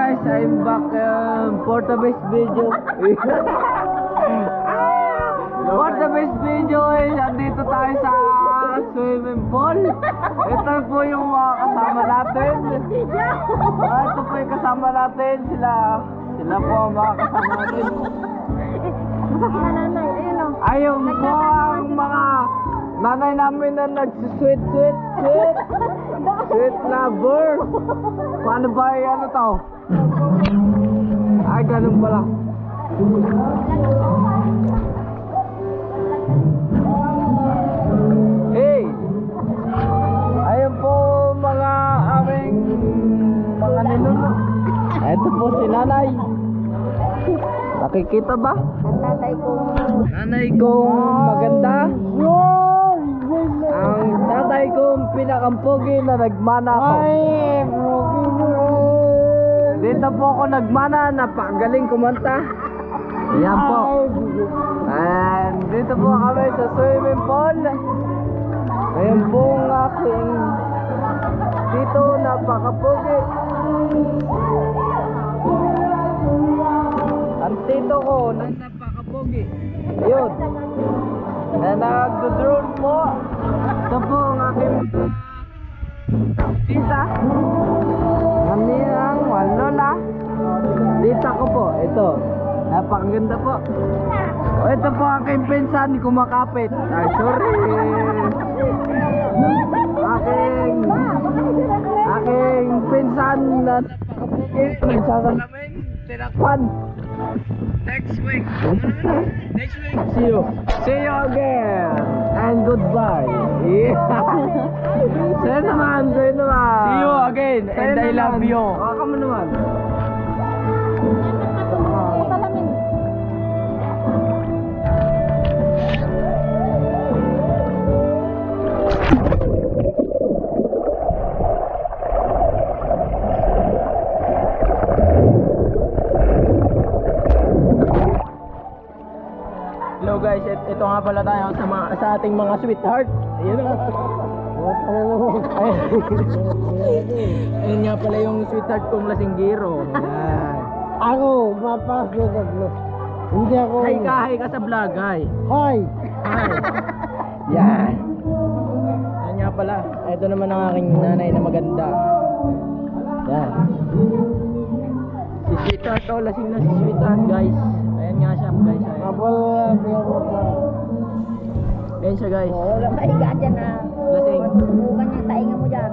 guys, I'm back for the best video. For the best video andito tayo sa swimming pool. Ito po yung mga kasama natin. Ito po yung kasama natin. Sila po ang mga kasama natin. Ayun po ang mga nanay namin na nagsusweet sweet lover. Paano ba ano to? Ay, ganun pala. Hey! Ayun po mga aming mga ninuno. Ito po si nanay. Nakikita ba? Nanay kong maganda. Ang tatay kong pinakampogi na nagmana ako. Dito po ako nagmana, napakagaling kumanta. Ayan po. And dito po kami sa swimming pool. Ayan po ang aking dito napakapogi. Ang tito ko na napakapogi. Ayun. Na nagdo-drone po. Ito po ang aking tita. Ang lola. Tita ko po. Ito. Napakaganda po. O, ito po ang aking pinsan kumakapit. Ay, sorry. Aking pinsan na napakapugi. Nagsasalamin. Tinakpan. Next week. See you again. And goodbye. Yeah. Sa'yo naman. See you again and I love you. Baka mo naman. Hello guys, ito nga pala tayo sa ating mga sweetheart. Ayun na. Ayun nga pala yung sweetheart kong lasinggero. Yan. Ako, mapasok ako. Hindi ako. Hi ka sa vlog, hi. Hi. Hi. Yan. Ayun nga pala. Ito naman ang aking nanay na maganda. Yan. Si sweetheart, oh, lasing na si sweetheart guys. Ayan nga siya guys. Ayan. Ayan siya guys. Wala ka higa dyan na. Lasing. Bukan yung tainga mo dyan.